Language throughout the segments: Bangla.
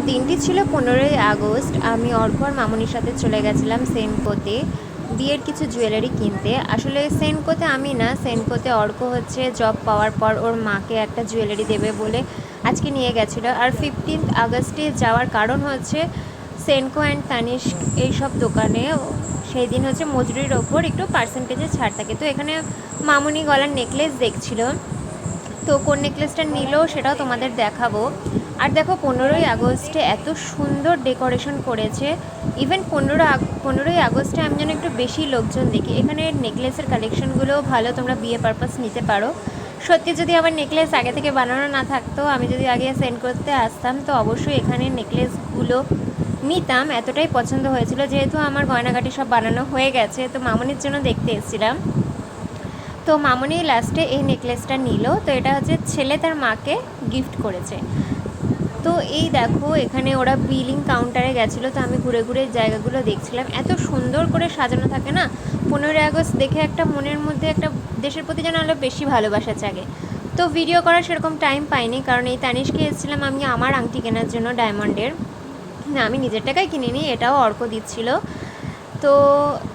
দিনটি ছিল 15ই আগস্ট। আমি অর্ক আর মামুনির সাথে চলে গেছিলাম সেনকোতে বিয়ের কিছু জুয়েলারি কিনতে। আসলে সেনকোতে আমি না, সেনকোতে অর্ক হচ্ছে জব পাওয়ার পর ওর মাকে একটা জুয়েলারি দেবে বলে আজকে নিয়ে গেছিলো। আর 15 আগস্টে যাওয়ার কারণ হচ্ছে সেনকো অ্যান্ড তানিস্ক এইসব দোকানে সেই দিন হচ্ছে মজুরির ওপর একটু পার্সেন্টেজে ছাড় থাকে। তো এখানে মামুনি গলার নেকলেস দেখছিল, তো কোন নেকলেসটা নিল সেটাও তোমাদের দেখাবো। আর দেখো 15ই আগস্টে এত সুন্দর ডেকোরেশন করেছে। ইভেন 15ই আগস্টে আমি যেন একটু বেশি লোকজন দেখি। এখানে নেকলেসের কালেকশনগুলোও ভালো, তোমরা বিয়ে পারপাস নিতে পারো। সত্যি যদি আমার নেকলেস আগে থেকে বানানো না থাকতো, আমি যদি আগে সেন্ড করতে আসতাম, তো অবশ্যই এখানে নেকলেসগুলো নিতাম। এতটাই পছন্দ হয়েছিল, যেহেতু আমার গয়নাগাটি সব বানানো হয়ে গেছে, তো মামনির জন্য দেখতে এসেছিলাম। তো মামনি লাস্টে এই নেকলেসটা নিল। তো এটা হচ্ছে ছেলে তার মাকে গিফট করেছে। তো এই দেখো এখানে ওরা বিলিং কাউন্টারে গেছিলো, তো আমি ঘুরে ঘুরে জায়গাগুলো দেখছিলাম। এত সুন্দর করে সাজানো থাকে না, 15ই আগস্ট দেখে একটা মনের মধ্যে একটা দেশের প্রতি যেন আরও বেশি ভালোবাসা জাগে। তো ভিডিও করার সেরকম টাইম পাইনি, কারণ এই তানিশকে এসেছিলাম আমি আমার আংটি কেনার জন্য ডায়মন্ডের। না, আমি নিজের টাকায় কিনিনি, এটাও অর্ক দিচ্ছিল। তো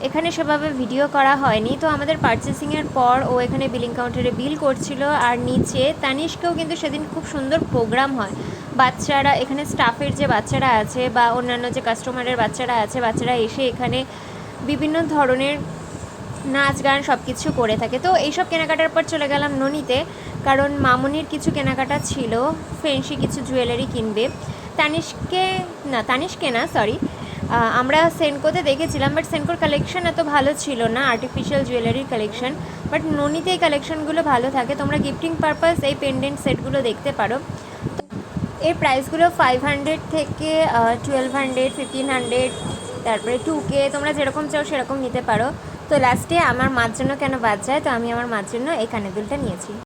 এখানে সেভাবে ভিডিও করা হয়নি। তো আমাদের পারচেসিংয়ের পর ও এখানে বিলিং কাউন্টারে বিল করছিল। আর নিচে তানিশকেও কিন্তু সেদিন খুব সুন্দর প্রোগ্রাম হয়। বাচ্চারা এখানে স্টাফের যে বাচ্চারা আছে বা অন্যান্য যে কাস্টমারের বাচ্চারা আছে, বাচ্চারা এসে এখানে বিভিন্ন ধরনের নাচ গান সব কিছু করে থাকে। তো এইসব কেনাকাটার পর চলে গেলাম ননিতে, কারণ মামনির কিছু কেনাকাটা ছিল, ফ্রেন্সি কিছু জুয়েলারি কিনবে। তানিশকে না, সরি, আমরা সেনকোতে দেখেছিলাম, বাট সেনকোর কালেকশন এত ভালো ছিল না, আর্টিফিশিয়াল জুয়েলারির কালেকশন। বাট ননিতে এই কালেকশনগুলো ভালো থাকে, তোমরা গিফটিং পারপাস এই পেন্ডেন্ট সেটগুলো দেখতে পারো। এর প্রাইসগুলো 500 থেকে 1200, 1500, তারপরে 2K, তোমরা যেরকম চাও সেরকম নিতে পারো। তো লাস্টে আমার মার জন্য কেন বাদ যায়, তো আমি আমার মার জন্য এই কানের দুলটা নিয়েছি।